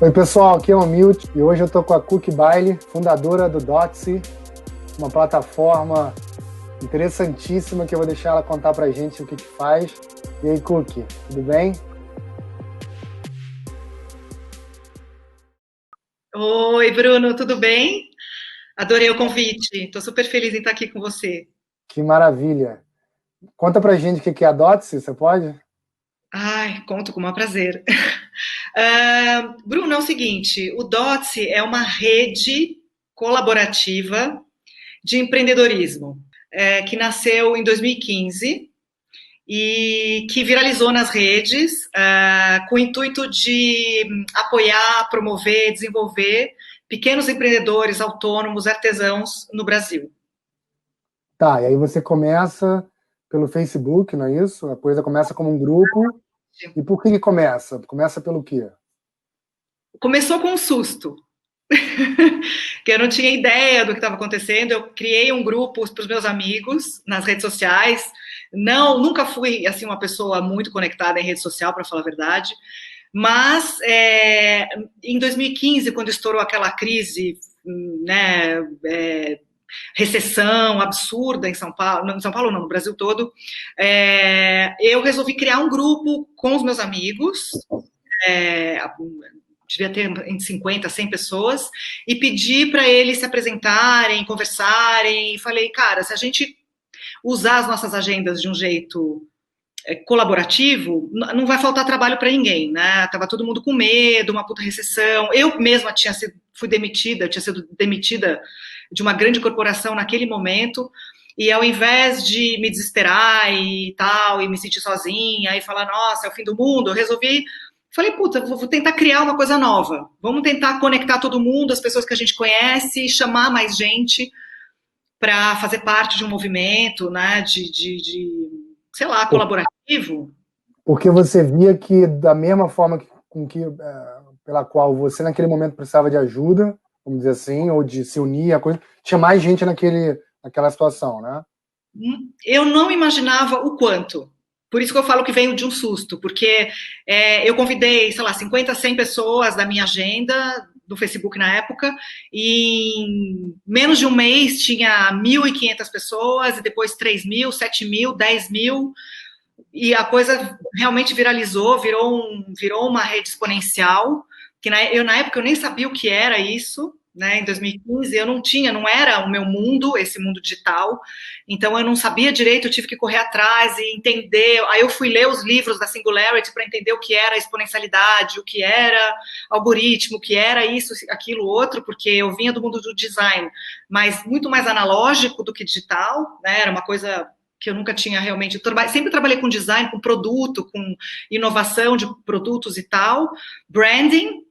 Oi, pessoal, aqui é o Milt e hoje eu estou com a Cookie Bailey, fundadora do Dotzy, uma plataforma interessantíssima que eu vou deixar ela contar pra gente o que faz. E aí, Cookie, tudo bem? Oi, Bruno, tudo bem? Adorei o convite. Estou super feliz em estar aqui com você. Que maravilha! Conta pra gente o que é a Dotzy, você pode? Ai, conto com o maior prazer. Bruno, é o seguinte, o Dotse é uma rede colaborativa de empreendedorismo, que nasceu em 2015 e que viralizou nas redes, com o intuito de apoiar, promover, desenvolver pequenos empreendedores autônomos, artesãos no Brasil. Tá, e aí você começa pelo Facebook, não é isso? A coisa começa como um grupo. E por que começa? Começa pelo quê? Começou com um susto, que eu não tinha ideia do que estava acontecendo. Eu criei um grupo para os meus amigos nas redes sociais. Não, nunca fui assim uma pessoa muito conectada em rede social, para falar a verdade. Mas em 2015, quando estourou aquela crise, né, recessão absurda em São Paulo não, no Brasil todo, eu resolvi criar um grupo com os meus amigos, é, devia ter entre 50 a 100 pessoas, e pedi para eles se apresentarem, conversarem, e falei, cara, se a gente usar as nossas agendas de um jeito colaborativo, não vai faltar trabalho para ninguém, né? Tava todo mundo com medo, uma puta recessão. Eu mesma fui demitida, tinha sido demitida de uma grande corporação naquele momento. E ao invés de me desesperar e tal, e me sentir sozinha, e falar, nossa, é o fim do mundo, eu resolvi. Falei, puta, vou tentar criar uma coisa nova. Vamos tentar conectar todo mundo, as pessoas que a gente conhece, chamar mais gente para fazer parte de um movimento, né, sei lá, colaborativo. Porque você via que da mesma forma pela qual você naquele momento precisava de ajuda, vamos dizer assim, ou de se unir a coisa, tinha mais gente naquela situação, né? Eu não imaginava o quanto. Por isso que eu falo que veio de um susto, porque eu convidei, sei lá, 50, 100 pessoas da minha agenda, do Facebook na época, e em menos de um mês tinha 1.500 pessoas, e depois 3.000, 7.000, 10.000, e a coisa realmente viralizou, virou uma rede exponencial, que na época eu nem sabia o que era isso, né? Em 2015 eu não era o meu mundo, esse mundo digital, então eu não sabia direito, eu tive que correr atrás e entender. Aí eu fui ler os livros da Singularity para entender o que era exponencialidade, o que era algoritmo, o que era isso, aquilo, outro, porque eu vinha do mundo do design, mas muito mais analógico do que digital, né? Era uma coisa que eu nunca tinha realmente. Sempre trabalhei com design, com produto, com inovação de produtos e tal, branding,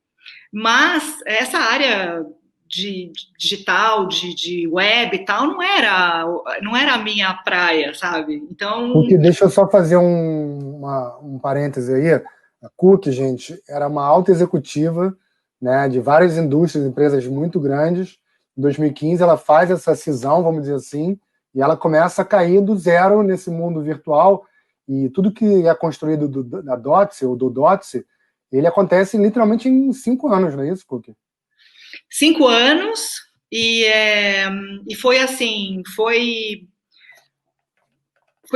mas essa área de digital, de web e tal, não era a minha praia, sabe? Então, Cookie, deixa eu só fazer um parêntese aí. A Cookie, gente, era uma alta executiva, né, de várias indústrias, empresas muito grandes. Em 2015, ela faz essa cisão, vamos dizer assim, e ela começa a cair do zero nesse mundo virtual. E tudo que é construído da Dotzy, ou do Dotzy, ele acontece literalmente em 5 anos, não é isso, Cookie? 5 anos, e foi assim, foi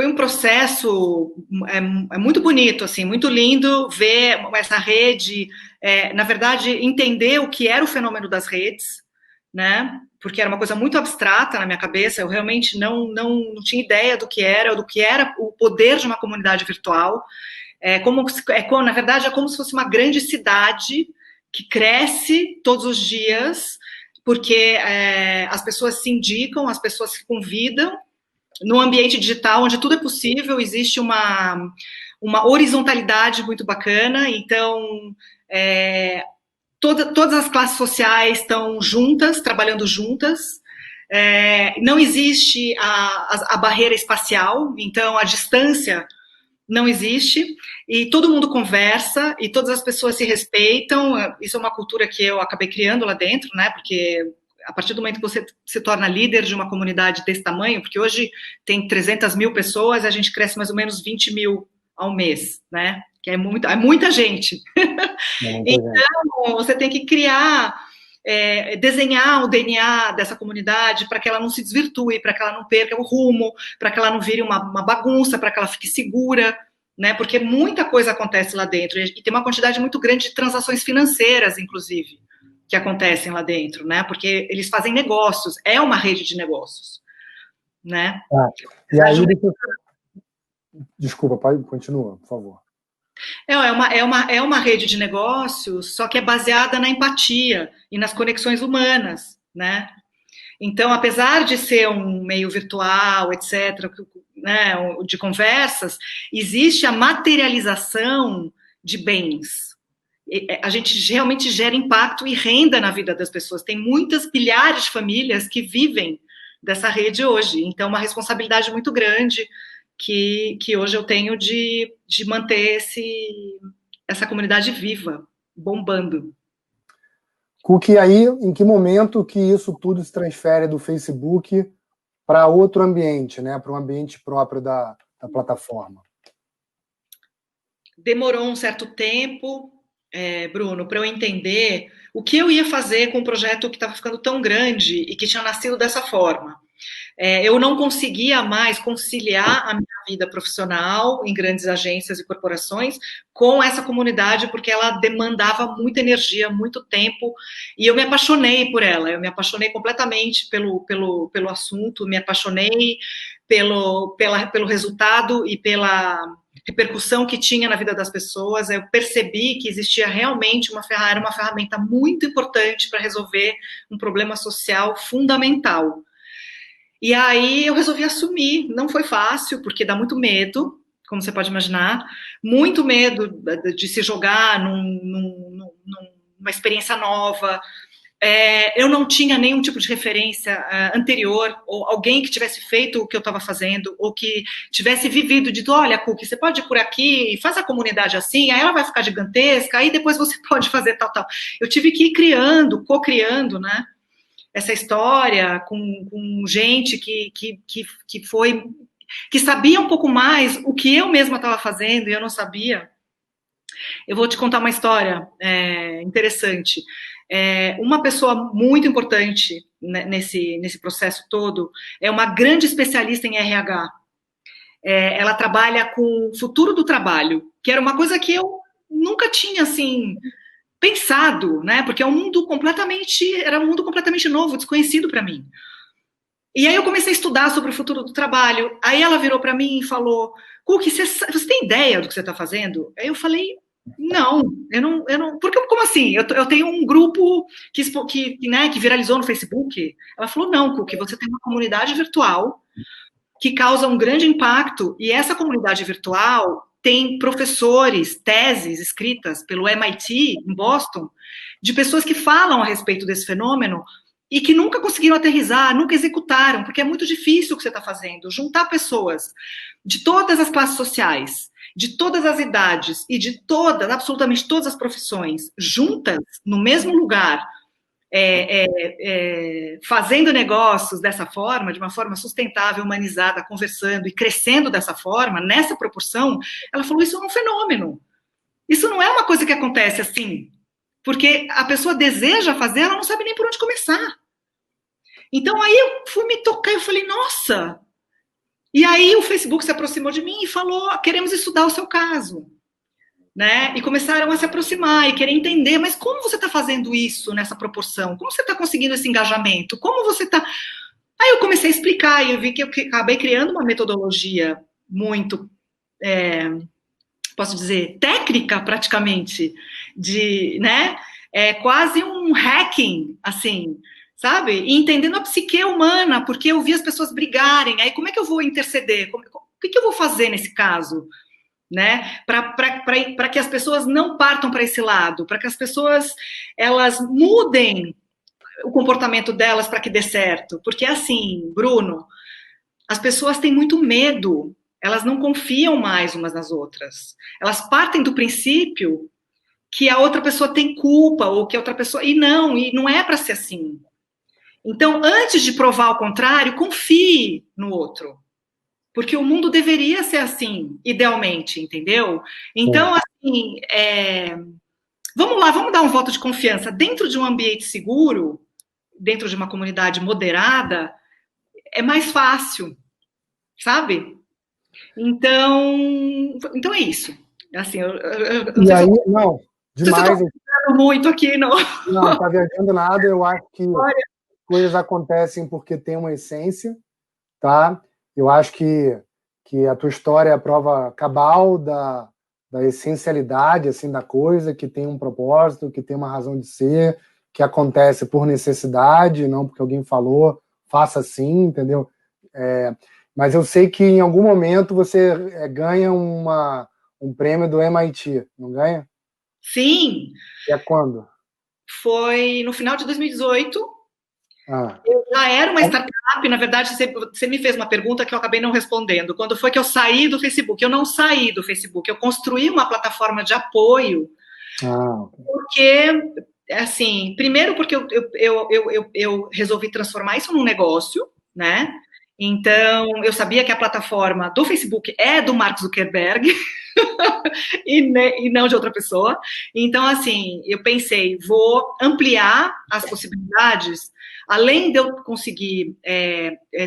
um processo muito bonito, assim, muito lindo ver essa rede, na verdade, entender o que era o fenômeno das redes, né? Porque era uma coisa muito abstrata na minha cabeça, eu realmente não tinha ideia do que era o poder de uma comunidade virtual. Na verdade, é como se fosse uma grande cidade que cresce todos os dias, porque as pessoas se indicam, as pessoas se convidam, no ambiente digital, onde tudo é possível, existe uma horizontalidade muito bacana, então todas as classes sociais estão juntas, trabalhando juntas, não existe a barreira espacial, então a distância não existe, e todo mundo conversa, e todas as pessoas se respeitam. Isso é uma cultura que eu acabei criando lá dentro, né? Porque a partir do momento que você se torna líder de uma comunidade desse tamanho, porque hoje tem 300 mil pessoas, a gente cresce mais ou menos 20 mil ao mês, né? que é muita gente. Então, você tem que criar, desenhar o DNA dessa comunidade para que ela não se desvirtue, para que ela não perca o rumo, para que ela não vire uma bagunça, para que ela fique segura, né? Porque muita coisa acontece lá dentro e tem uma quantidade muito grande de transações financeiras, inclusive, que acontecem lá dentro, né? Porque eles fazem negócios, é uma rede de negócios, né? E aí, desculpa, continua, por favor. É uma rede de negócios, só que é baseada na empatia e nas conexões humanas, né? Então, apesar de ser um meio virtual, etc., né, de conversas, existe a materialização de bens. A gente realmente gera impacto e renda na vida das pessoas. Tem muitas milhares de famílias que vivem dessa rede hoje. Então, uma responsabilidade muito grande que hoje eu tenho de manter essa comunidade viva, bombando. Cookie, aí, em que momento que isso tudo se transfere do Facebook para outro ambiente, né? Para um ambiente próprio da plataforma? Demorou um certo tempo, Bruno, para eu entender o que eu ia fazer com um projeto que estava ficando tão grande e que tinha nascido dessa forma. Eu não conseguia mais conciliar a minha vida profissional em grandes agências e corporações com essa comunidade, porque ela demandava muita energia, muito tempo, e eu me apaixonei por ela, eu me apaixonei completamente pelo assunto, me apaixonei pelo resultado e pela repercussão que tinha na vida das pessoas. Eu percebi que existia realmente uma ferramenta muito importante para resolver um problema social fundamental. E aí eu resolvi assumir. Não foi fácil, porque dá muito medo, como você pode imaginar, muito medo de se jogar numa experiência nova. Eu não tinha nenhum tipo de referência anterior, ou alguém que tivesse feito o que eu estava fazendo, ou que tivesse vivido, dito, olha, Cookie, você pode ir por aqui, faz a comunidade assim, aí ela vai ficar gigantesca, aí depois você pode fazer tal. Eu tive que ir criando, co-criando, né? Essa história com gente que sabia um pouco mais o que eu mesma estava fazendo e eu não sabia. Eu vou te contar uma história interessante. Uma pessoa muito importante nesse processo todo é uma grande especialista em RH. Ela trabalha com o futuro do trabalho, que era uma coisa que eu nunca tinha, assim, pensado, né? Porque era um mundo completamente novo, desconhecido para mim. E aí eu comecei a estudar sobre o futuro do trabalho. Aí ela virou para mim e falou: Cookie, você tem ideia do que você está fazendo? Aí eu falei: não, eu não. Porque como assim? Eu tenho um grupo que viralizou no Facebook. Ela falou: não, Cookie, você tem uma comunidade virtual que causa um grande impacto, e essa comunidade virtual tem professores, teses escritas pelo MIT, em Boston, de pessoas que falam a respeito desse fenômeno e que nunca conseguiram aterrissar, nunca executaram, porque é muito difícil o que você está fazendo. Juntar pessoas de todas as classes sociais, de todas as idades e de absolutamente todas as profissões, juntas no mesmo lugar, fazendo negócios dessa forma, de uma forma sustentável, humanizada, conversando e crescendo dessa forma, nessa proporção, ela falou, isso é um fenômeno. Isso não é uma coisa que acontece assim, porque a pessoa deseja fazer, ela não sabe nem por onde começar. Então, aí eu fui me tocar, eu falei, nossa! E aí o Facebook se aproximou de mim e falou, queremos estudar o seu caso. Né? E começaram a se aproximar e querer entender, mas como você está fazendo isso nessa proporção? Como você está conseguindo esse engajamento? Como você está... Aí eu comecei a explicar e eu vi que eu acabei criando uma metodologia muito, posso dizer, técnica praticamente, né? Quase um hacking, assim, sabe? E entendendo a psique humana, porque eu vi as pessoas brigarem, aí como é que eu vou interceder? O que eu vou fazer nesse caso? Né? Para que as pessoas não partam para esse lado, para que as pessoas elas mudem o comportamento delas para que dê certo. Porque assim, Bruno, as pessoas têm muito medo, elas não confiam mais umas nas outras. Elas partem do princípio que a outra pessoa tem culpa, ou que a outra pessoa... E não é para ser assim. Então, antes de provar o contrário, confie no outro. Porque o mundo deveria ser assim, idealmente, entendeu? Então, assim, assim, vamos lá, vamos dar um voto de confiança. Dentro de um ambiente seguro, dentro de uma comunidade moderada, é mais fácil, sabe? Então é isso. Assim, eu não E sei se aí, eu não, estou demais. falando muito aqui, não. Não, está viajando nada. Eu acho que coisas acontecem porque tem uma essência, tá? Eu acho que a tua história é a prova cabal da essencialidade assim da coisa, que tem um propósito, que tem uma razão de ser, que acontece por necessidade, não porque alguém falou, faça assim, entendeu? Mas eu sei que em algum momento você ganha um prêmio do MIT, não ganha? Sim, E é quando? foi no final de 2018. Ah, Eu já era uma startup, na verdade, você me fez uma pergunta que eu acabei não respondendo. Quando foi que eu saí do Facebook? Eu não saí do Facebook, eu construí uma plataforma de apoio, ok. porque, assim, primeiro porque eu resolvi transformar isso num negócio, né? Então, eu sabia que a plataforma do Facebook é do Mark Zuckerberg e não de outra pessoa. Então, assim, eu pensei, vou ampliar as possibilidades, além de eu conseguir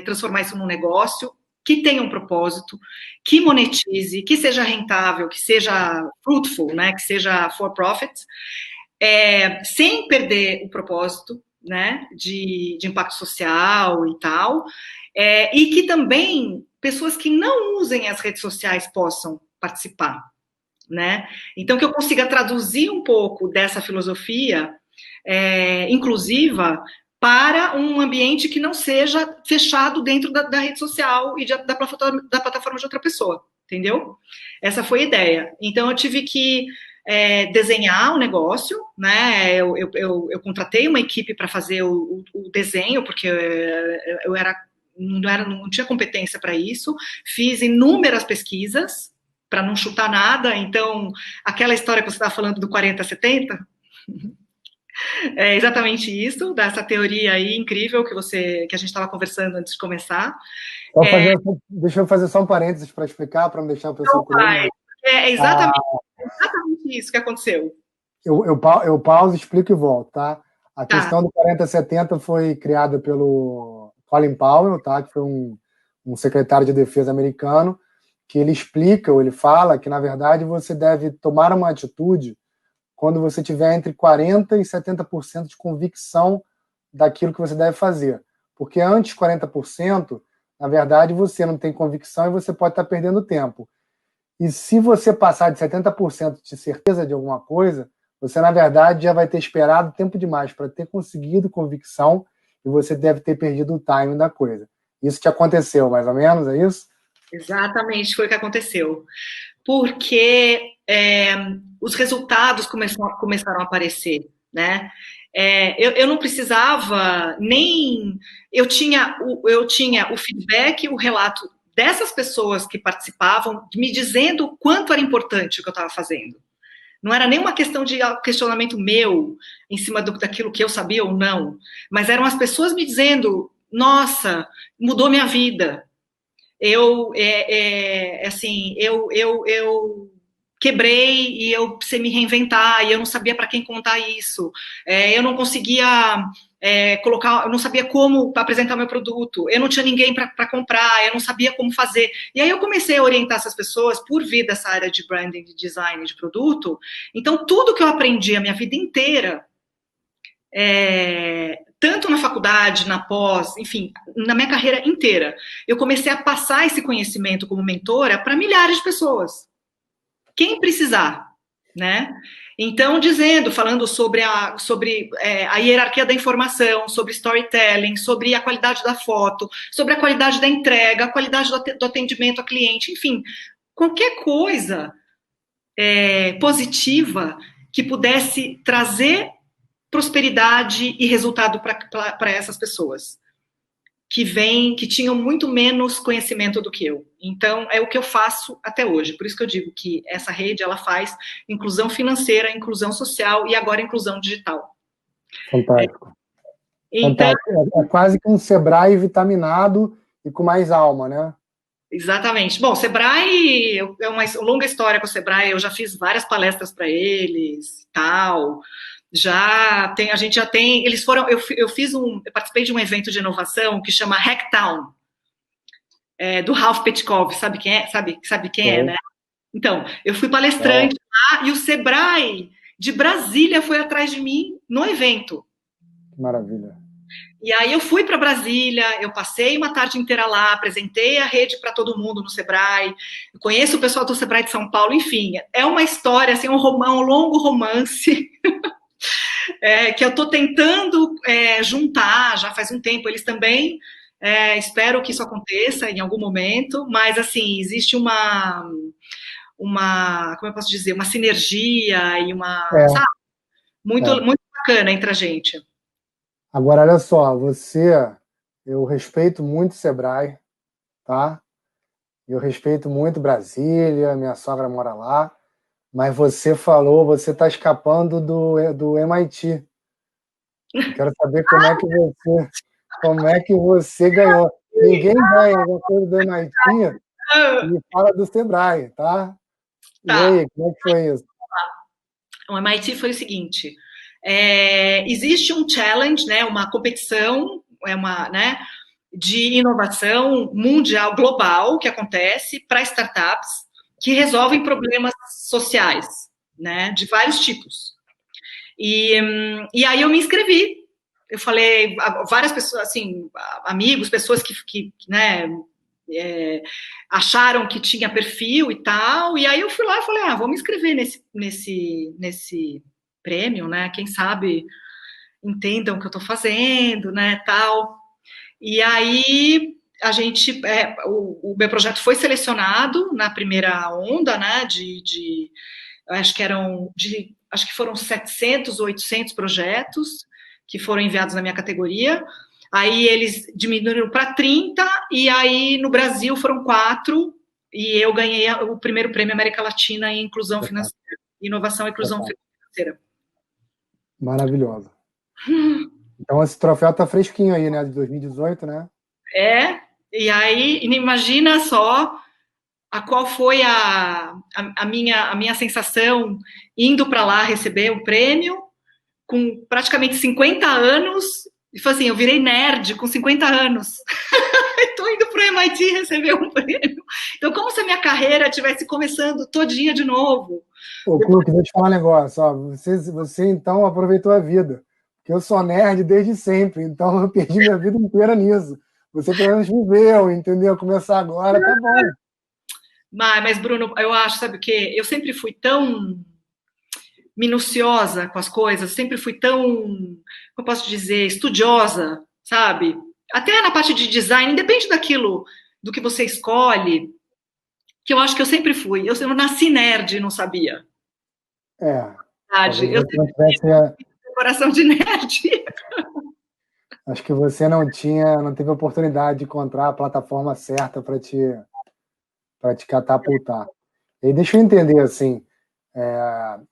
transformar isso num negócio que tenha um propósito, que monetize, que seja rentável, que seja fruitful, né, que seja for profit, sem perder o propósito, né, de impacto social e tal, e que também pessoas que não usem as redes sociais possam participar, né? Então, que eu consiga traduzir um pouco dessa filosofia inclusiva para um ambiente que não seja fechado dentro da rede social e da plataforma de outra pessoa, entendeu? Essa foi a ideia. Então, eu tive que desenhar o negócio, né? Eu contratei uma equipe para fazer o desenho, porque eu não tinha competência para isso. Fiz inúmeras pesquisas para não chutar nada. Então, aquela história que você estava falando do 40-70, é exatamente isso, dessa teoria aí incrível que a gente estava conversando antes de começar. Deixa eu fazer só um parênteses para explicar, para não deixar o pessoal curioso. É exatamente isso que aconteceu. Eu pauso, explico e volto, tá? A Tá. questão do 40-70 foi criada pelo Colin Powell, tá? Que foi um secretário de defesa americano, que ele explica, ou ele fala que, na verdade, você deve tomar uma atitude quando você tiver entre 40% e 70% de convicção daquilo que você deve fazer. Porque antes de 40%, na verdade, você não tem convicção e você pode estar perdendo tempo. E se você passar de 70% de certeza de alguma coisa, você, na verdade, já vai ter esperado tempo demais para ter conseguido convicção e você deve ter perdido o timing da coisa. Isso te aconteceu, mais ou menos, é isso? Exatamente, foi o que aconteceu. Porque os resultados começaram a aparecer, né? Eu não precisava nem... Eu tinha o feedback, o relato dessas pessoas que participavam, me dizendo o quanto era importante o que eu estava fazendo. Não era nem uma questão de questionamento meu em cima daquilo que eu sabia ou não, mas eram as pessoas me dizendo, nossa, mudou minha vida. Eu quebrei e eu precisei me reinventar e eu não sabia para quem contar isso. Eu não conseguia colocar, eu não sabia como apresentar meu produto. Eu não tinha ninguém para comprar, eu não sabia como fazer. E aí eu comecei a orientar essas pessoas por vir dessa área de branding, de design, de produto. Então tudo que eu aprendi a minha vida inteira tanto na faculdade, na pós, enfim, na minha carreira inteira, eu comecei a passar esse conhecimento como mentora para milhares de pessoas. Quem precisar, né? Então, falando sobre a hierarquia da informação, sobre storytelling, sobre a qualidade da foto, sobre a qualidade da entrega, a qualidade do atendimento ao cliente, enfim, qualquer coisa positiva que pudesse trazer prosperidade e resultado para essas pessoas que tinham muito menos conhecimento do que eu. Então, é o que eu faço até hoje. Por isso que eu digo que essa rede, ela faz inclusão financeira, inclusão social e agora inclusão digital. Fantástico. Então, Fantástico. É quase que um Sebrae vitaminado e com mais alma, né? Exatamente. Bom, o Sebrae é uma longa história com o Sebrae. Eu já fiz várias palestras para eles, tal. Já tem, a gente já tem. Eles foram. Eu participei de um evento de inovação que chama Hacktown, do Ralph Petkov. Sabe quem é? Sabe quem é, Então, né? Então, eu fui palestrante lá e o Sebrae de Brasília foi atrás de mim no evento. que maravilha. E aí eu fui para Brasília, eu passei uma tarde inteira lá, apresentei a rede para todo mundo no Sebrae, eu conheço o pessoal do Sebrae de São Paulo, enfim, é uma história, assim, um longo romance que eu estou tentando juntar já faz um tempo. Eles também espero que isso aconteça em algum momento, mas assim, existe como eu posso dizer, uma sinergia e É, sabe, muito, é. muito bacana entre a gente. Agora, olha só, eu respeito muito o Sebrae, tá? Eu respeito muito Brasília, minha sogra mora lá, mas você está escapando do MIT. Eu quero saber como é que você ganhou. Ninguém ganha alguma coisa do MIT e fala do Sebrae, tá? E Tá. aí, como é que foi isso? O MIT foi o seguinte: existe um challenge, né, uma competição, né, de inovação mundial, global, que acontece para startups que resolvem problemas sociais, né, de vários tipos. E aí eu me inscrevi. Eu falei, várias pessoas, assim, amigos, pessoas que né, acharam que tinha perfil e tal, e aí eu fui lá e falei, vou me inscrever nesse prêmio, né? Quem sabe entendam o que eu estou fazendo, né? Tal. E aí a gente, o meu projeto foi selecionado na primeira onda, né? Acho que foram 700 ou 800 projetos que foram enviados na minha categoria. Aí eles diminuíram para 30, e aí no Brasil foram 4, e eu ganhei o primeiro prêmio América Latina em inclusão financeira, inovação e inclusão financeira. Maravilhosa. Então esse troféu tá fresquinho aí, né? De 2018, né? E aí imagina só qual foi a minha sensação indo para lá receber o prêmio, com praticamente 50 anos, e foi assim, eu virei nerd com 50 anos. Estou indo para o MIT receber um prêmio. Então, como se a minha carreira estivesse começando todinha de novo. Ô, Cook, deixa eu te falar um negócio. Ó, você então aproveitou a vida. Porque eu sou nerd desde sempre, então eu perdi minha vida inteira nisso. Você pelo menos viveu, entendeu? Começar agora, tá bom. Mas, Bruno, eu acho, sabe o quê? Eu sempre fui tão minuciosa com as coisas, sempre fui tão, como eu posso dizer, estudiosa, sabe? Até na parte de design, independe do que você escolhe, que eu acho que eu sempre fui. Eu nasci nerd, não sabia. É, Verdade. talvez Eu você não sempre tivesse. tive coração de nerd. Acho que você não teve a oportunidade de encontrar a plataforma certa para te catapultar. E deixa eu entender assim,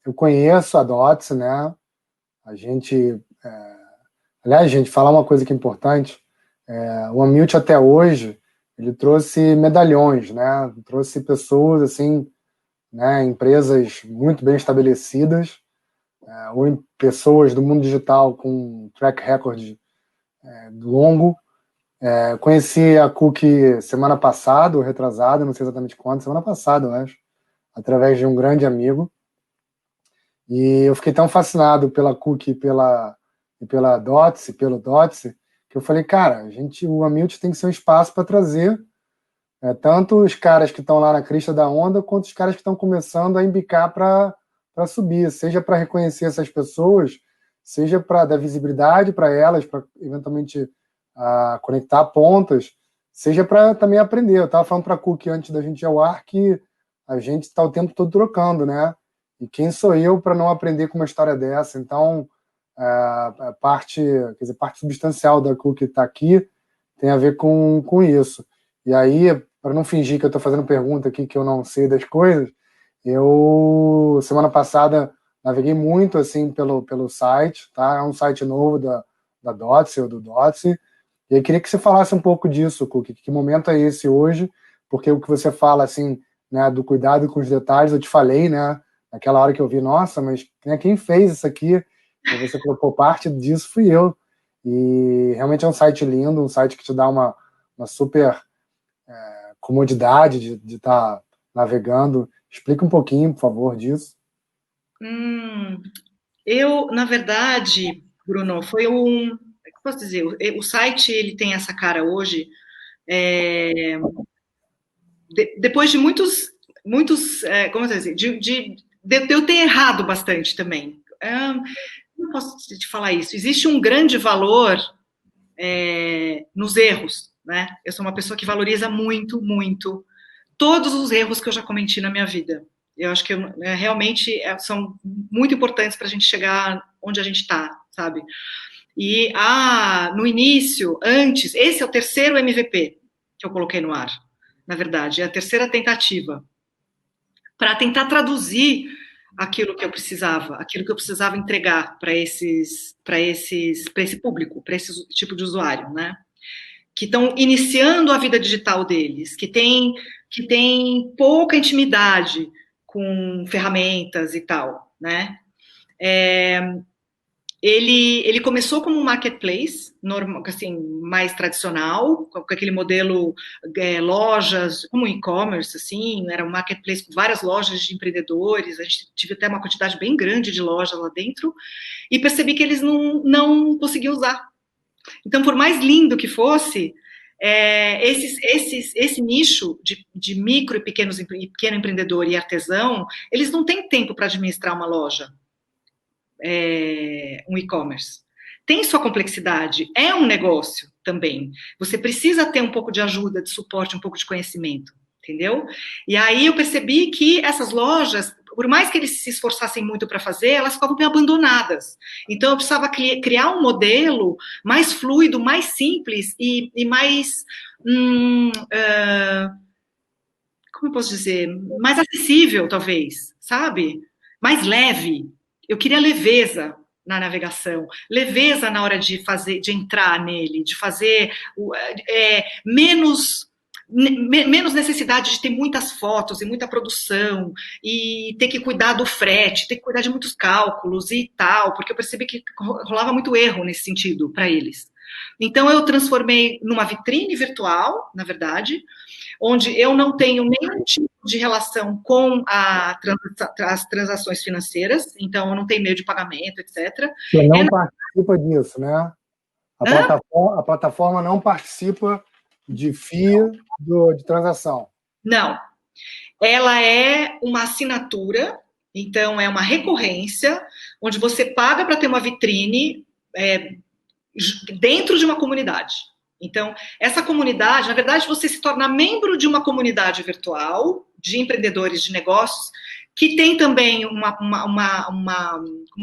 eu conheço a DOTS, né? A gente, aliás, gente, falar uma coisa que é importante, o Amilt até hoje ele trouxe medalhões, né? Trouxe pessoas assim, né? Empresas muito bem estabelecidas, ou pessoas do mundo digital com track record longo. Conheci a Cookie semana passada, ou retrasada, não sei exatamente quando, semana passada, eu acho, através de um grande amigo. E eu fiquei tão fascinado pela Cookie e pela Dotse, pelo Dotse, que eu falei, cara, o Amilt tem que ser um espaço para trazer tanto os caras que estão lá na crista da onda, quanto os caras que estão começando a embicar para subir, seja para reconhecer essas pessoas, seja para dar visibilidade para elas, para eventualmente conectar pontas, seja para também aprender. Eu estava falando para a Cookie antes da gente ir ao ar que a gente está o tempo todo trocando, né? E quem sou eu para não aprender com uma história dessa? Então, parte substancial da Cookie está aqui tem a ver com isso. E aí, para não fingir que eu estou fazendo pergunta aqui que eu não sei das coisas, eu, semana passada, naveguei muito assim pelo site, tá? É um site novo da Dotse, ou do Dotse, e eu queria que você falasse um pouco disso, Cookie. Que momento é esse hoje? porque o que você fala, assim, né, do cuidado com os detalhes, eu te falei, né, naquela hora que eu vi, nossa, mas né, quem fez isso aqui? E você falou, pô, parte disso fui eu. E realmente é um site lindo, um site que te dá uma super comodidade de estar navegando. Explica um pouquinho, por favor, disso. Eu, na verdade, Bruno, foi um. Posso dizer, o site ele tem essa cara hoje, depois de como eu dizer, de eu ter errado bastante também. Não posso te falar isso. Existe um grande valor nos erros, né? Eu sou uma pessoa que valoriza muito, muito todos os erros que eu já cometi na minha vida. Eu acho que realmente são muito importantes para a gente chegar onde a gente está, sabe? E no início, antes, esse é o terceiro MVP que eu coloquei no ar, na verdade, é a terceira tentativa, para tentar traduzir aquilo que eu precisava entregar para esse público, para esse tipo de usuário, né? Que estão iniciando a vida digital deles, que tem pouca intimidade com ferramentas e tal, né? Ele começou como um marketplace, normal, assim, mais tradicional, com aquele modelo lojas, como e-commerce, assim, era um marketplace com várias lojas de empreendedores, a gente tive até uma quantidade bem grande de lojas lá dentro, e percebi que eles não conseguiam usar. Então, por mais lindo que fosse, esse nicho de micro e pequeno empreendedor e artesão, eles não têm tempo para administrar uma loja, um e-commerce. Tem sua complexidade, é um negócio também. Você precisa ter um pouco de ajuda, de suporte, um pouco de conhecimento, entendeu? E aí eu percebi que essas lojas, por mais que eles se esforçassem muito para fazer, elas ficavam bem abandonadas. Então eu precisava criar um modelo mais fluido, mais simples e mais, como eu posso dizer, mais acessível, talvez, sabe? Mais leve. Eu queria leveza na navegação, leveza na hora de entrar nele, de fazer menos necessidade de ter muitas fotos e muita produção e ter que cuidar do frete, ter que cuidar de muitos cálculos e tal, porque eu percebi que rolava muito erro nesse sentido para eles. Então eu transformei numa vitrine virtual, na verdade, onde eu não tenho nenhum tipo de relação com as transações financeiras, então eu não tenho meio de pagamento, etc. Você não participa disso, né? A plataforma não participa de FII de transação. Não. Ela é uma assinatura, então é uma recorrência, onde você paga para ter uma vitrine dentro de uma comunidade. Então, essa comunidade, na verdade, você se torna membro de uma comunidade virtual de empreendedores de negócios que tem também como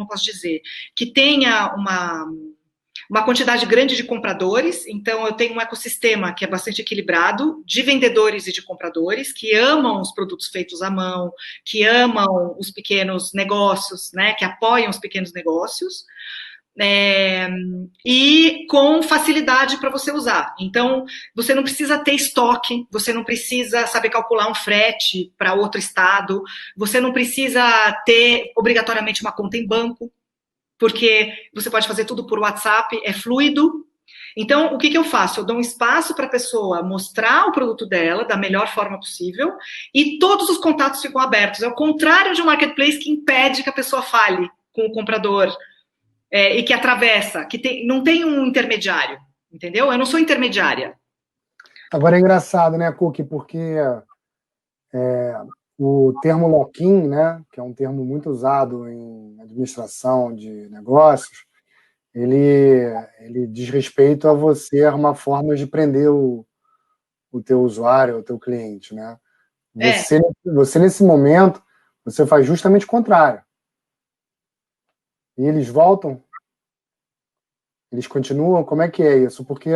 eu posso dizer, que tenha uma quantidade grande de compradores. Então, eu tenho um ecossistema que é bastante equilibrado de vendedores e de compradores que amam os produtos feitos à mão, que amam os pequenos negócios, né, que apoiam os pequenos negócios. E com facilidade para você usar. Então, você não precisa ter estoque, você não precisa saber calcular um frete para outro estado, você não precisa ter obrigatoriamente uma conta em banco, porque você pode fazer tudo por WhatsApp, é fluido. Então, o que eu faço? Eu dou um espaço para a pessoa mostrar o produto dela da melhor forma possível e todos os contatos ficam abertos. É o contrário de um marketplace que impede que a pessoa fale com o comprador, e que atravessa, não tem um intermediário, entendeu? Eu não sou intermediária. Agora é engraçado, né, Cookie, porque o termo lock-in, né, que é um termo muito usado em administração de negócios, ele diz respeito a você arrumar formas de prender o teu usuário, o teu cliente, né? Você, nesse momento, você faz justamente o contrário. E eles voltam? Eles continuam? Como é que é isso? Porque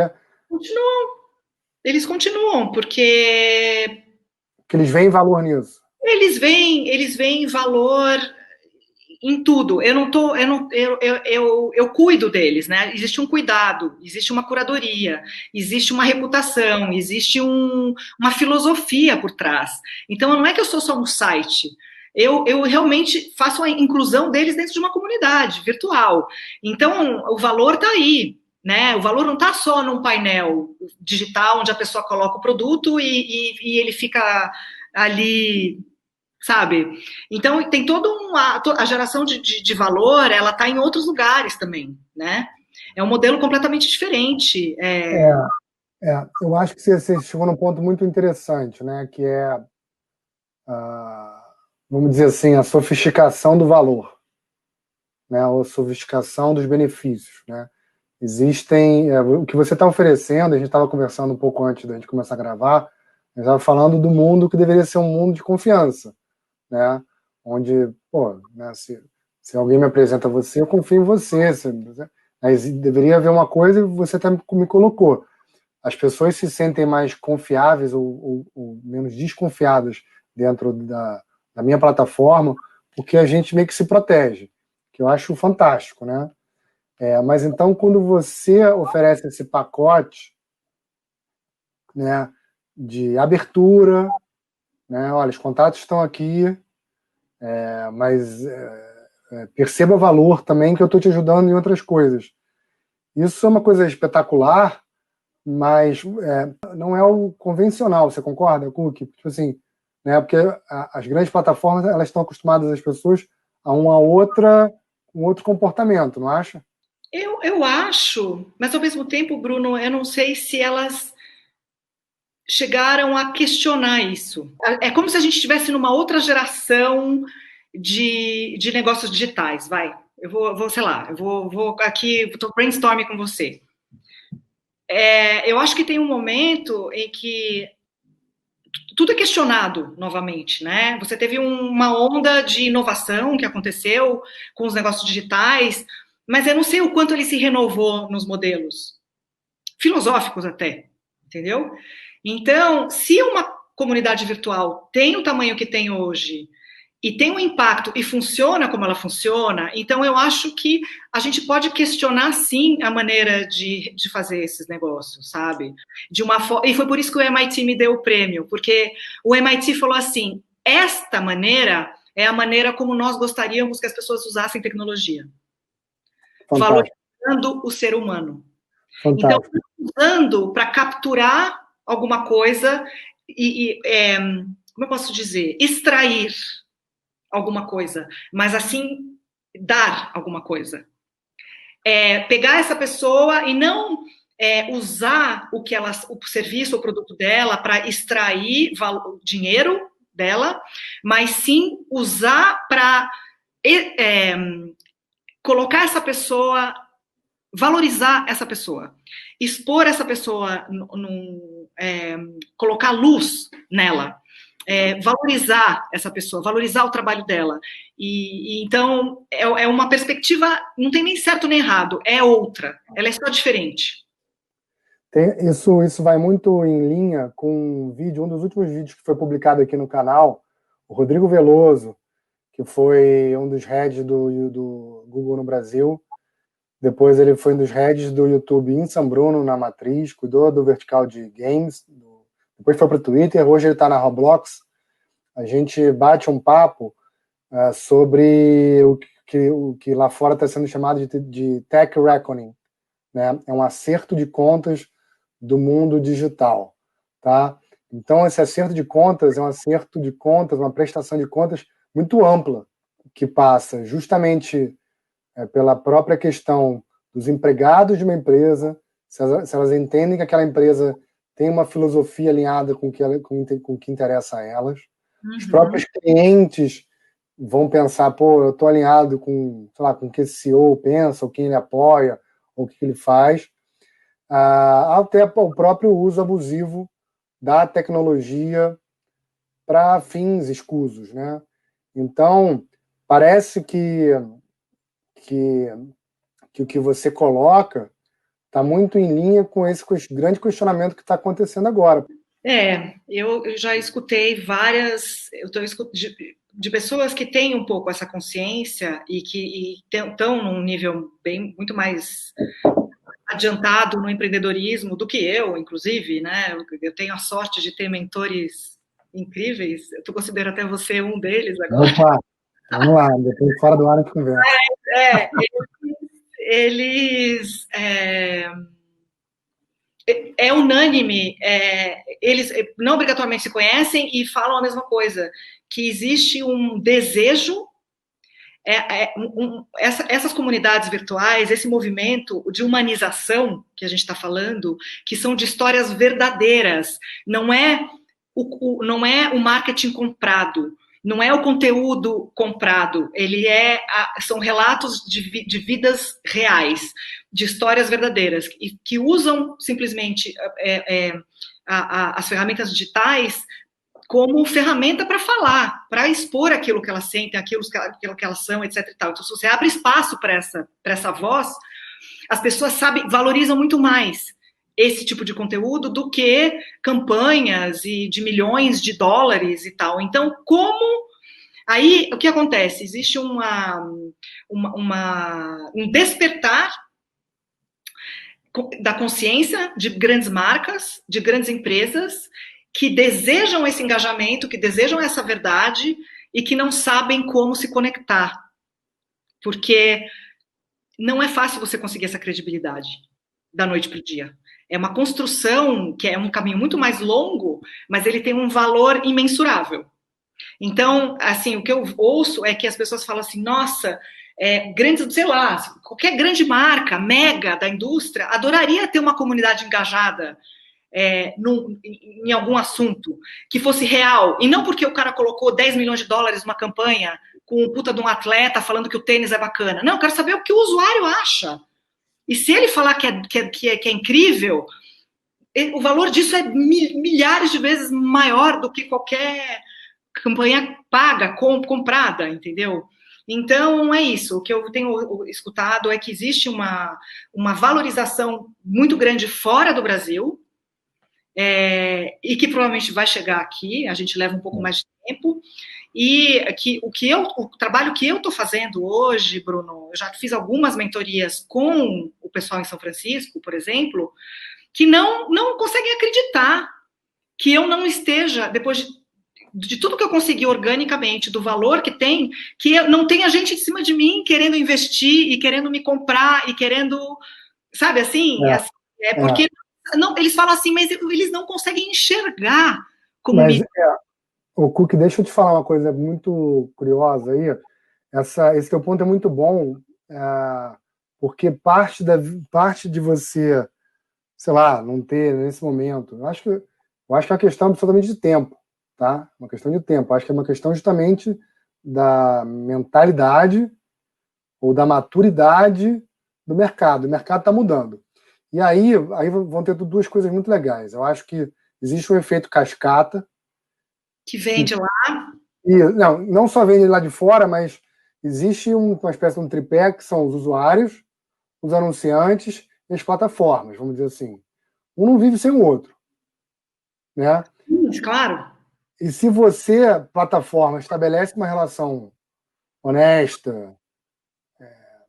eles continuam, porque eles veem valor nisso. Eles veem valor em tudo. Eu cuido deles, né? Existe um cuidado, existe uma curadoria, existe uma reputação, existe uma filosofia por trás. Então, não é que eu sou só um site. Eu realmente faço a inclusão deles dentro de uma comunidade virtual. Então, o valor está aí, né? O valor não está só num painel digital onde a pessoa coloca o produto e ele fica ali, sabe? Então, tem toda a geração de valor, ela está em outros lugares também, né? É um modelo completamente diferente. Eu acho que você chegou num ponto muito interessante, né? Que é, vamos dizer assim, a sofisticação do valor, né? Ou sofisticação dos benefícios, né? Existem, o que você está oferecendo, a gente estava conversando um pouco antes da gente começar a gravar, a gente estava falando do mundo que deveria ser um mundo de confiança, né? Onde, pô, né, se alguém me apresenta você, eu confio em você. Mas deveria haver uma coisa e você até me colocou. As pessoas se sentem mais confiáveis ou menos desconfiadas dentro da minha plataforma, porque a gente meio que se protege, que eu acho fantástico, né? Mas então, quando você oferece esse pacote, né, de abertura, né, olha, os contatos estão aqui, mas perceba valor também que eu estou te ajudando em outras coisas. Isso é uma coisa espetacular, mas não é o convencional, você concorda, Cook? Tipo assim, né, porque as grandes plataformas elas estão acostumadas as pessoas a um outro comportamento, não acha? Eu acho, mas ao mesmo tempo, Bruno, eu não sei se elas chegaram a questionar isso. É como se a gente estivesse numa outra geração de negócios digitais, vai. Sei lá, vou aqui, estou brainstorming com você. Eu acho que tem um momento em que tudo é questionado novamente, né? Você teve uma onda de inovação que aconteceu com os negócios digitais, mas eu não sei o quanto ele se renovou nos modelos, filosóficos até, entendeu? Então, se uma comunidade virtual tem o tamanho que tem hoje e tem um impacto e funciona como ela funciona, então eu acho que a gente pode questionar sim a maneira de fazer esses negócios, sabe? E foi por isso que o MIT me deu o prêmio, porque o MIT falou assim: esta maneira é a maneira como nós gostaríamos que as pessoas usassem tecnologia, Fantástico. valorizando o ser humano. Então, Fantástico. usando para capturar alguma coisa como eu posso dizer, extrair alguma coisa, mas assim dar alguma coisa. Pegar essa pessoa e não usar o serviço ou produto dela para extrair dinheiro dela, mas sim usar para colocar essa pessoa, valorizar essa pessoa, expor essa pessoa, colocar luz nela, valorizar essa pessoa, valorizar o trabalho dela. Então, é uma perspectiva, não tem nem certo nem errado, é outra, ela é só diferente. Isso vai muito em linha com um dos últimos vídeos que foi publicado aqui no canal, o Rodrigo Veloso, que foi um dos heads do Google no Brasil. Depois ele foi um dos heads do YouTube em São Bruno, na Matriz, cuidou do vertical de games. Depois foi para o Twitter, hoje ele está na Roblox. A gente bate um papo sobre o que lá fora está sendo chamado de Tech Reckoning, né? É um acerto de contas do mundo digital, tá? Então, esse acerto de contas é um acerto de contas, uma prestação de contas muito ampla, que passa justamente pela própria questão dos empregados de uma empresa, se elas entendem que aquela empresa tem uma filosofia alinhada com o que interessa a elas. Os próprios clientes vão pensar, pô, eu estou alinhado com, sei lá, com o que esse CEO pensa, ou quem ele apoia, ou o que ele faz. Até o próprio uso abusivo da tecnologia para fins escusos, né? Então, parece que o que você coloca está muito em linha com esse grande questionamento que está acontecendo agora. Eu já escutei várias, de pessoas que têm um pouco essa consciência e que estão num nível muito mais adiantado no empreendedorismo do que eu, inclusive, né? Eu tenho a sorte de ter mentores incríveis. Eu considero até você um deles agora. Opa, vamos lá, depois fora do ar a gente conversa. É, eles é unânime, eles não obrigatoriamente se conhecem e falam a mesma coisa, que existe um desejo, essas comunidades virtuais, esse movimento de humanização que a gente está falando, que são de histórias verdadeiras, não é não é o marketing comprado, não é o conteúdo comprado, são relatos de vidas reais, de histórias verdadeiras, que usam simplesmente as ferramentas digitais como ferramenta para falar, para expor aquilo que elas sentem, aquilo que elas são, etc. E tal. Então, se você abre espaço para essa voz, as pessoas valorizam muito mais esse tipo de conteúdo do que campanhas e de milhões de dólares e tal. Então, aí, o que acontece? Existe um despertar da consciência de grandes marcas, de grandes empresas, que desejam esse engajamento, que desejam essa verdade e que não sabem como se conectar. Porque não é fácil você conseguir essa credibilidade da noite para o dia. É uma construção que é um caminho muito mais longo, mas ele tem um valor imensurável. Então, assim, o que eu ouço é que as pessoas falam assim, nossa, grandes, sei lá, qualquer grande marca, mega da indústria, adoraria ter uma comunidade engajada em algum assunto que fosse real, e não porque o cara colocou 10 milhões de dólares numa campanha com um puta de um atleta falando que o tênis é bacana. Não, eu quero saber o que o usuário acha. E se ele falar que é incrível, o valor disso é milhares de vezes maior do que qualquer campanha paga, comprada, entendeu? Então, é isso. O que eu tenho escutado é que existe uma valorização muito grande fora do Brasil, e que provavelmente vai chegar aqui, a gente leva um pouco mais de tempo, e que o trabalho que eu estou fazendo hoje, Bruno, eu já fiz algumas mentorias com o pessoal em São Francisco, por exemplo, que não conseguem acreditar que eu não esteja, depois de tudo que eu consegui organicamente, do valor que tem, que não tenha gente em cima de mim querendo investir e querendo me comprar e querendo, sabe assim? Porque não, eles falam assim, mas eles não conseguem enxergar como Mas, o Cook, deixa eu te falar uma coisa muito curiosa aí. Esse teu ponto é muito bom, porque parte de você, sei lá, não ter nesse momento. Eu acho que é uma questão absolutamente de tempo, tá? Uma questão de tempo. Acho que é uma questão justamente da mentalidade ou da maturidade do mercado. O mercado está mudando. E aí vão ter duas coisas muito legais. Eu acho que existe um efeito cascata. Que vende lá. E, não só vende lá de fora, mas existe uma espécie de um tripé que são os usuários, os anunciantes e as plataformas, vamos dizer assim. Um não vive sem o outro. Né? Claro. E se você, plataforma, estabelece uma relação honesta,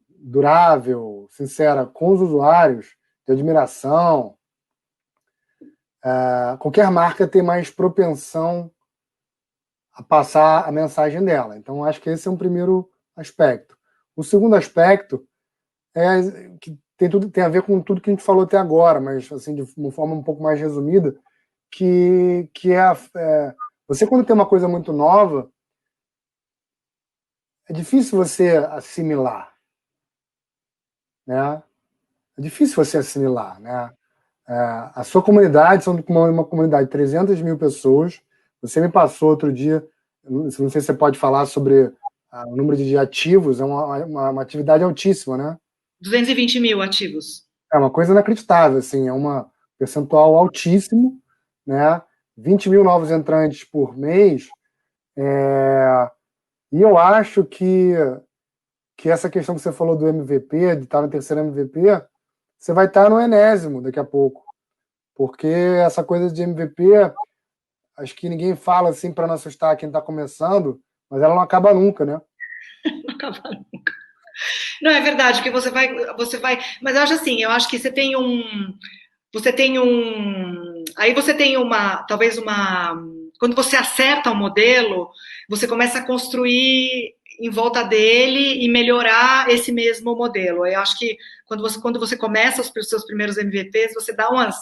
durável, sincera com os usuários, de admiração, qualquer marca tem mais propensão a passar a mensagem dela. Então, acho que esse é um primeiro aspecto. O segundo aspecto é que tem a ver com tudo que a gente falou até agora, mas assim de uma forma um pouco mais resumida, que você, quando tem uma coisa muito nova, é difícil você assimilar, né? É difícil você assimilar, né? A sua comunidade são uma comunidade de 300 mil pessoas. Você me passou outro dia, não sei se você pode falar sobre o número de ativos, é uma atividade altíssima, né? 220 mil ativos. É uma coisa inacreditável, assim, é um percentual altíssimo, né? 20 mil novos entrantes por mês. E eu acho que essa questão que você falou do MVP, de estar no terceiro MVP, você vai estar no enésimo daqui a pouco. Porque essa coisa de MVP acho que ninguém fala assim para não assustar quem está começando, mas ela não acaba nunca, né? Não acaba nunca. Não, é verdade, porque você vai, mas eu acho assim, eu acho que aí você tem talvez quando você acerta um modelo, você começa a construir em volta dele e melhorar esse mesmo modelo. Eu acho que quando você começa os seus primeiros MVPs, você dá umas,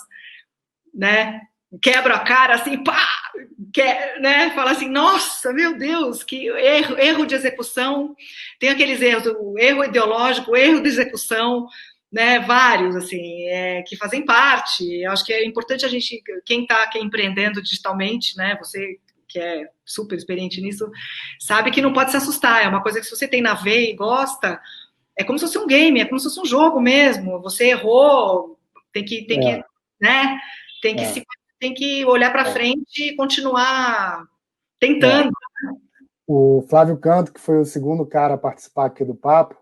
né, quebra a cara assim, pá, né, fala assim, nossa, meu Deus, que erro de execução, tem aqueles erros, o erro ideológico, o erro de execução, né, vários, assim, que fazem parte. Eu acho que é importante a gente, quem está empreendendo digitalmente, né, você que é super experiente nisso, sabe que não pode se assustar, é uma coisa que se você tem na veia e gosta, é como se fosse um game, é como se fosse um jogo mesmo, você errou, tem que, né, tem que É, se tem que olhar para é, frente e continuar é. tentando. O Flávio Canto, que foi o segundo cara a participar aqui do papo,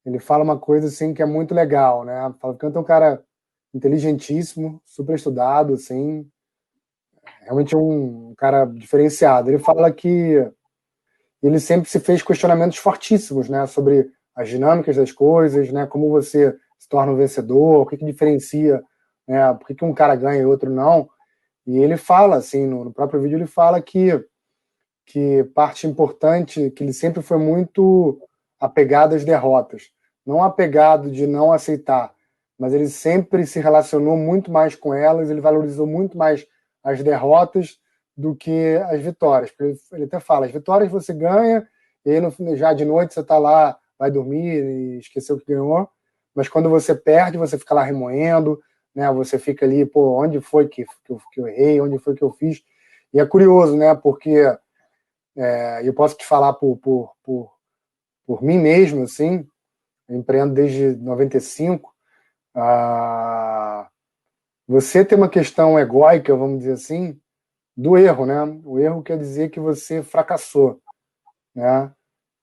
ele fala uma coisa assim que é muito legal, né? O Flávio Canto é um cara inteligentíssimo, super estudado, assim, realmente um cara diferenciado. Ele fala que ele sempre se fez questionamentos fortíssimos, né, sobre as dinâmicas das coisas, né, como você se torna um vencedor, o que diferencia, né, por que um cara ganha e outro não. E ele fala, assim, no próprio vídeo, ele fala que parte importante, que ele sempre foi muito apegado às derrotas. Não apegado de não aceitar, mas ele sempre se relacionou muito mais com elas, ele valorizou muito mais as derrotas do que as vitórias. Ele até fala, as vitórias você ganha, e aí já de noite você está lá, vai dormir e esqueceu que ganhou, mas quando você perde, você fica lá remoendo, né? Você fica ali, pô, onde foi que eu errei, onde foi que eu fiz? E é curioso, né? Porque eu posso te falar por mim mesmo, assim, eu empreendo desde 95. Você tem uma questão egóica, vamos dizer assim, do erro, né? O erro quer dizer que você fracassou, né?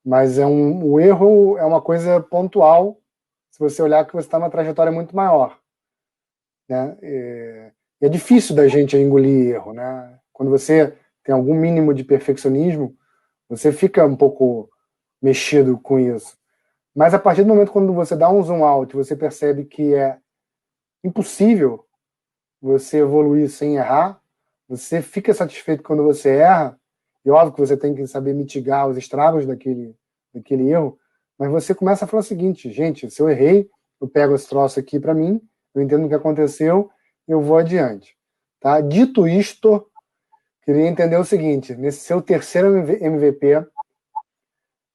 Mas o erro é uma coisa pontual, se você olhar que você está numa trajetória muito maior, né? É difícil da gente engolir erro, né? Quando você tem algum mínimo de perfeccionismo, você fica um pouco mexido com isso. Mas a partir do momento quando você dá um zoom out, você percebe que é impossível você evoluir sem errar, você fica satisfeito quando você erra, e óbvio que você tem que saber mitigar os estragos daquele erro, mas você começa a falar o seguinte, gente, se eu errei, eu pego esse troço aqui para mim, eu entendo o que aconteceu, eu vou adiante. Tá? Dito isto, queria entender o seguinte, nesse seu terceiro MVP,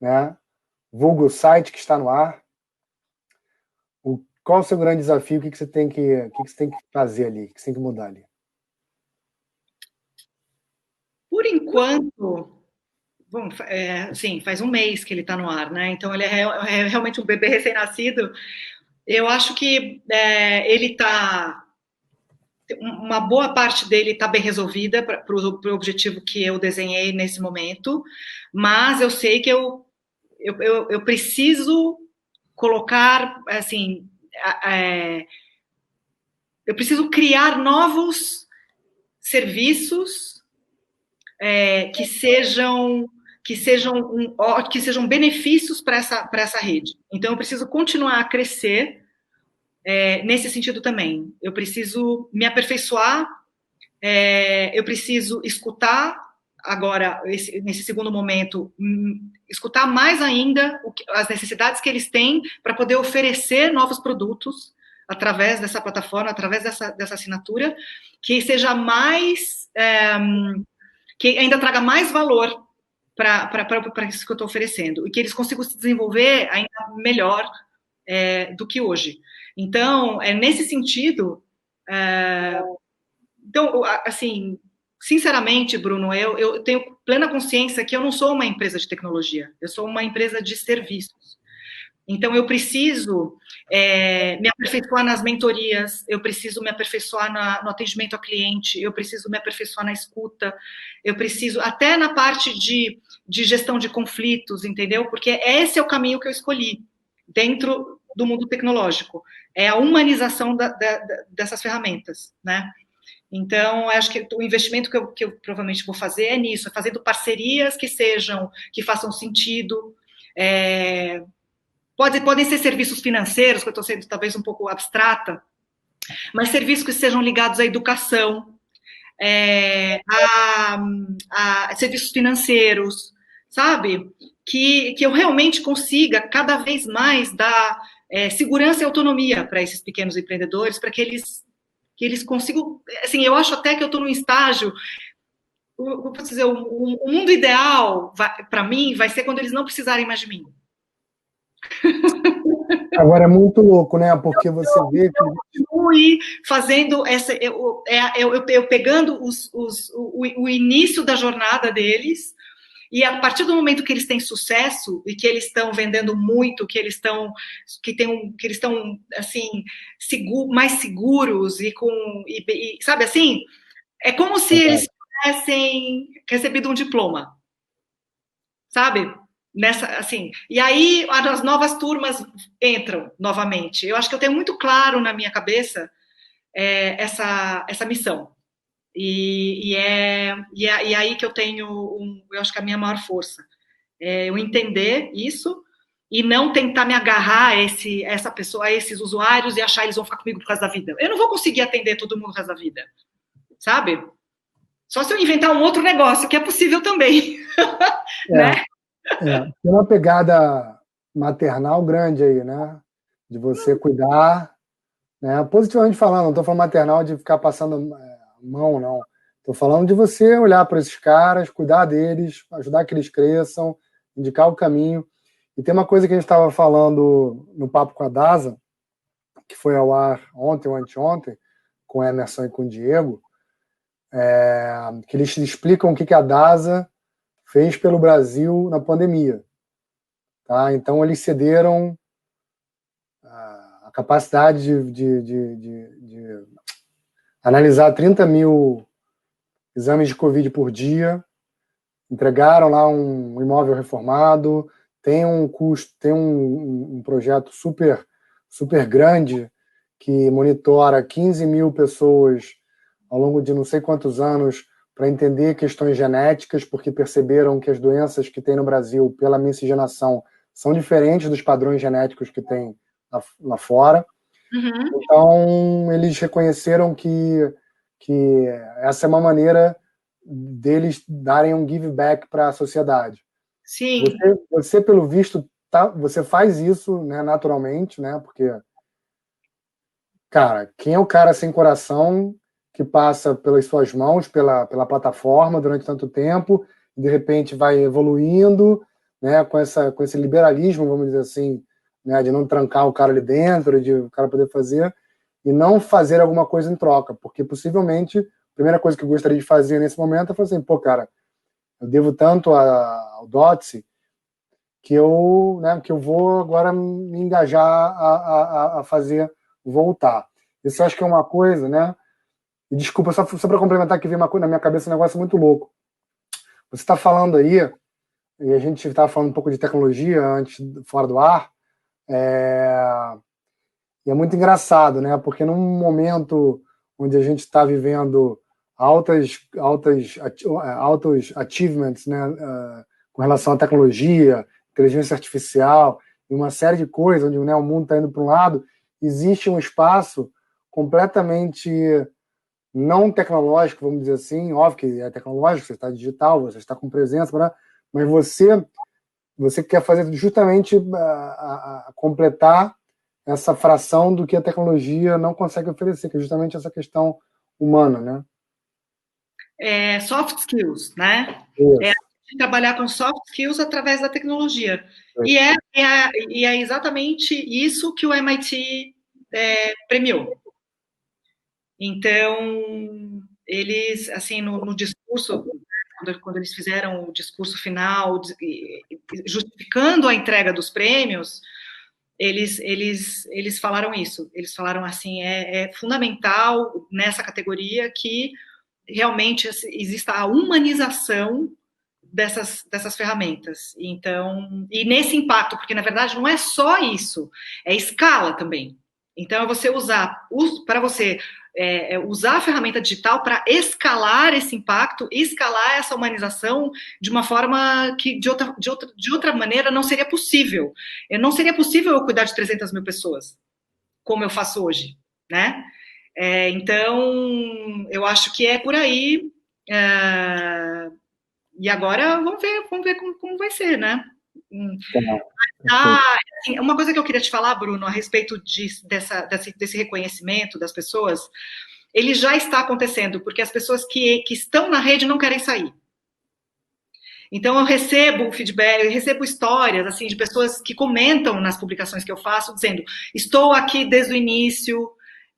né, vulgo site que está no ar, qual é o seu grande desafio? O que você tem que fazer ali? O que você tem que mudar ali? Por enquanto, bom, sim, faz um mês que ele está no ar, né? Então ele é realmente um bebê recém-nascido. Eu acho que ele está uma boa parte dele está bem resolvida para o objetivo que eu desenhei nesse momento, mas eu sei que eu preciso colocar, assim, eu preciso criar novos serviços que sejam que sejam benefícios para essa rede. Então eu preciso continuar a crescer nesse sentido também. Eu preciso me aperfeiçoar, eu preciso escutar agora, nesse segundo momento, escutar mais ainda as necessidades que eles têm para poder oferecer novos produtos através dessa plataforma, através dessa assinatura, que seja mais, que ainda traga mais valor para isso que eu estou oferecendo, e que eles consigam se desenvolver ainda melhor do que hoje. Então, nesse sentido, então, assim, sinceramente, Bruno, eu tenho plena consciência que eu não sou uma empresa de tecnologia, eu sou uma empresa de serviços. Então, eu preciso me aperfeiçoar nas mentorias, eu preciso me aperfeiçoar no atendimento ao cliente, eu preciso me aperfeiçoar na escuta, eu preciso, até na parte de gestão de conflitos, entendeu? Porque esse é o caminho que eu escolhi dentro do mundo tecnológico, é a humanização dessas ferramentas, né? Então, acho que o investimento que eu provavelmente vou fazer é nisso, é fazendo parcerias que façam sentido. Podem ser serviços financeiros, que eu estou sendo talvez um pouco abstrata, mas serviços que sejam ligados à educação, a serviços financeiros, sabe? Que eu realmente consiga cada vez mais dar segurança e autonomia para esses pequenos empreendedores, para que eles consigam. Assim, eu acho até que eu estou num estágio. Vou dizer, o mundo ideal para mim vai ser quando eles não precisarem mais de mim. Agora é muito louco, né? Porque você vê que... Eu continue fazendo eu pegando o início da jornada deles, e a partir do momento que eles têm sucesso e que eles estão vendendo muito, que eles estão assim mais seguros e sabe assim, é como se eles tivessem recebido um diploma, sabe? Assim, e aí as novas turmas entram novamente. Eu acho que eu tenho muito claro na minha cabeça essa missão. E aí que eu tenho, eu acho que a minha maior força. Eu entender isso e não tentar me agarrar a essa pessoa, a esses usuários e achar que eles vão ficar comigo por causa da vida. Eu não vou conseguir atender todo mundo por causa da vida, sabe? Só se eu inventar um outro negócio, que é possível também, né? Tem uma pegada maternal grande aí, né? De você cuidar, né? Positivamente falando, não estou falando maternal de ficar passando mão, não. Estou falando de você olhar para esses caras, cuidar deles, ajudar que eles cresçam, indicar o caminho. E tem uma coisa que a gente estava falando no Papo com a Dasa, que foi ao ar ontem ou anteontem, com o Emerson e com o Diego, que eles explicam o que a Dasa fez pelo Brasil na pandemia. Tá? Então, eles cederam a capacidade de analisar 30 mil exames de Covid por dia, entregaram lá um imóvel reformado, tem um custo, tem um projeto super, super grande que monitora 15 mil pessoas ao longo de não sei quantos anos para entender questões genéticas, porque perceberam que as doenças que tem no Brasil pela miscigenação são diferentes dos padrões genéticos que tem lá fora. Uhum. Então, eles reconheceram que essa é uma maneira deles darem um give back para a sociedade. Sim. Você, pelo visto, você faz isso, né, naturalmente, né? Porque, cara, quem é o cara sem coração que passa pelas suas mãos, pela plataforma durante tanto tempo, e de repente vai evoluindo, né, com esse liberalismo, vamos dizer assim, né, de não trancar o cara ali dentro, de o cara poder fazer, e não fazer alguma coisa em troca, porque possivelmente a primeira coisa que eu gostaria de fazer nesse momento é falar assim, pô, cara, eu devo tanto ao Dotse que eu vou agora me engajar a fazer voltar. Isso eu acho que é uma coisa, né? E desculpa, só para complementar que veio uma coisa na minha cabeça, um negócio muito louco. Você está falando aí, e a gente estava falando um pouco de tecnologia antes, fora do ar, e é muito engraçado, né? Porque num momento onde a gente está vivendo altos achievements, né? Com relação à tecnologia, inteligência artificial e uma série de coisas, onde, né, o mundo está indo para um lado, existe um espaço completamente não tecnológico, vamos dizer assim, óbvio que é tecnológico, você está digital, você está com presença, né? Mas você quer fazer justamente a completar essa fração do que a tecnologia não consegue oferecer, que é justamente essa questão humana, né? Soft skills, né? Trabalhar com soft skills através da tecnologia. E é exatamente isso que o MIT premiou. Então, eles, assim, no discurso, quando eles fizeram o discurso final, justificando a entrega dos prêmios, eles falaram isso. Eles falaram assim, é fundamental nessa categoria que realmente exista a humanização dessas ferramentas. Então, e nesse impacto, porque na verdade não é só isso, é escala também. Então, é você usar, para você usar a ferramenta digital para escalar esse impacto, escalar essa humanização de uma forma que, de outra maneira, não seria possível. Não seria possível eu cuidar de 300 mil pessoas, como eu faço hoje, né? Então, eu acho que é por aí. E agora, vamos ver como vai ser, né? Assim, uma coisa que eu queria te falar, Bruno, a respeito desse reconhecimento das pessoas, ele já está acontecendo, porque as pessoas que estão na rede não querem sair. Então, eu recebo feedback, eu recebo histórias assim de pessoas que comentam nas publicações que eu faço, dizendo: estou aqui desde o início,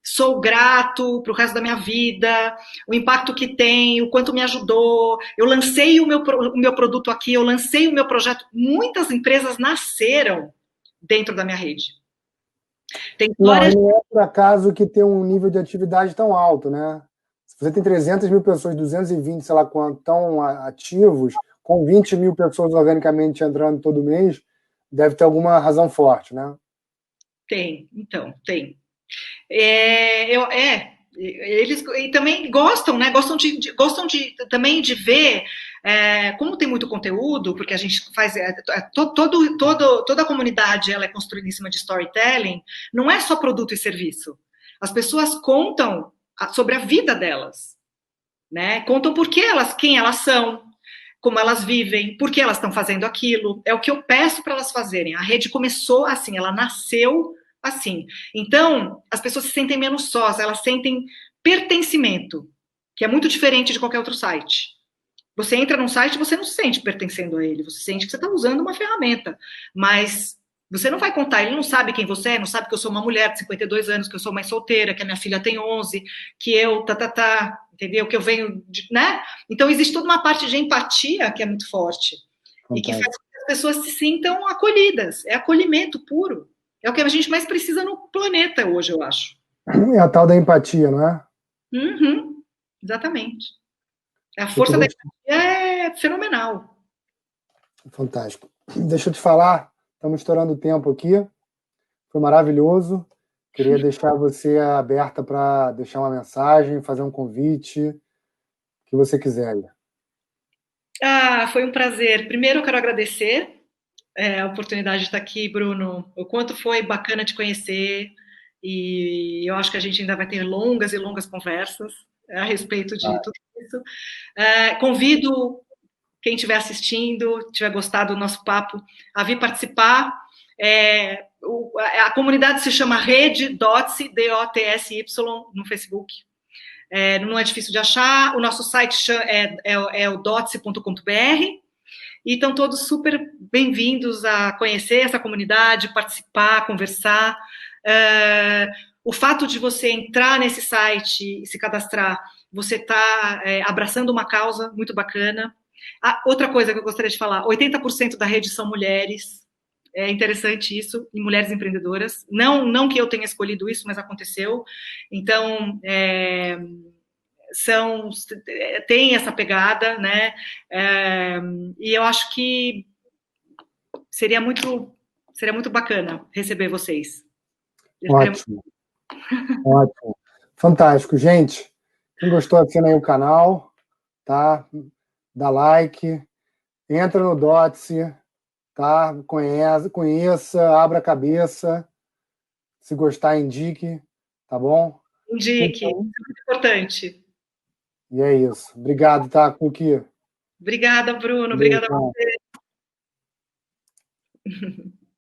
sou grato para o resto da minha vida, o impacto que tem, o quanto me ajudou. Eu lancei o meu produto aqui, eu lancei o meu projeto. Muitas empresas nasceram dentro da minha rede. Tem histórias... Não é por acaso que tem um nível de atividade tão alto, né? Se você tem 300 mil pessoas, 220, sei lá quanto, tão ativos, com 20 mil pessoas organicamente entrando todo mês, deve ter alguma razão forte, né? Tem, então, tem. Eles e também gostam, né? Gostam também de ver como tem muito conteúdo, porque a gente faz toda a comunidade ela é construída em cima de storytelling. Não é só produto e serviço. As pessoas contam sobre a vida delas, né? Contam quem elas são, como elas vivem, por que elas estão fazendo aquilo. É o que eu peço para elas fazerem. A rede começou assim, ela nasceu assim. Então, as pessoas se sentem menos sós, elas sentem pertencimento, que é muito diferente de qualquer outro site. Você entra num site e você não se sente pertencendo a ele, você sente que você está usando uma ferramenta, mas você não vai contar, ele não sabe quem você é, não sabe que eu sou uma mulher de 52 anos, que eu sou mãe solteira, que a minha filha tem 11, que eu entendeu? Que eu venho, né? Então existe toda uma parte de empatia que é muito forte. Fantástico. E que faz com que as pessoas se sintam acolhidas. É acolhimento puro. É o que a gente mais precisa no planeta hoje, eu acho. É a tal da empatia, não é? Uhum, exatamente. A força da empatia é fenomenal. Fantástico. Deixa eu te falar, estamos estourando o tempo aqui. Foi maravilhoso. Queria deixar você aberta para deixar uma mensagem, fazer um convite, o que você quiser. Foi um prazer. Primeiro, eu quero agradecer a oportunidade de estar aqui, Bruno. O quanto foi bacana te conhecer. E eu acho que a gente ainda vai ter longas e longas conversas a respeito de tudo isso. Convido quem estiver assistindo, tiver gostado do nosso papo, a vir participar. A comunidade se chama Rede Dotsy, D-O-T-S-Y, no Facebook. Não é difícil de achar. O nosso site é o dotsy.com.br. E estão todos super bem-vindos a conhecer essa comunidade, participar, conversar. O fato de você entrar nesse site e se cadastrar, você está abraçando uma causa muito bacana. Outra coisa que eu gostaria de falar, 80% da rede são mulheres. É interessante isso, e mulheres empreendedoras. Não que eu tenha escolhido isso, mas aconteceu. Então, tem essa pegada, né? E eu acho que seria muito bacana receber vocês. Ótimo. Ótimo. Fantástico. Gente, quem gostou, assina aí o canal, tá? Dá like, entra no Dotsy, tá? Conheça, abra a cabeça. Se gostar, indique, tá bom? Indique, então, isso é muito importante. E é isso. Obrigado, tá, Cookie? Obrigada, Bruno. Obrigada a você.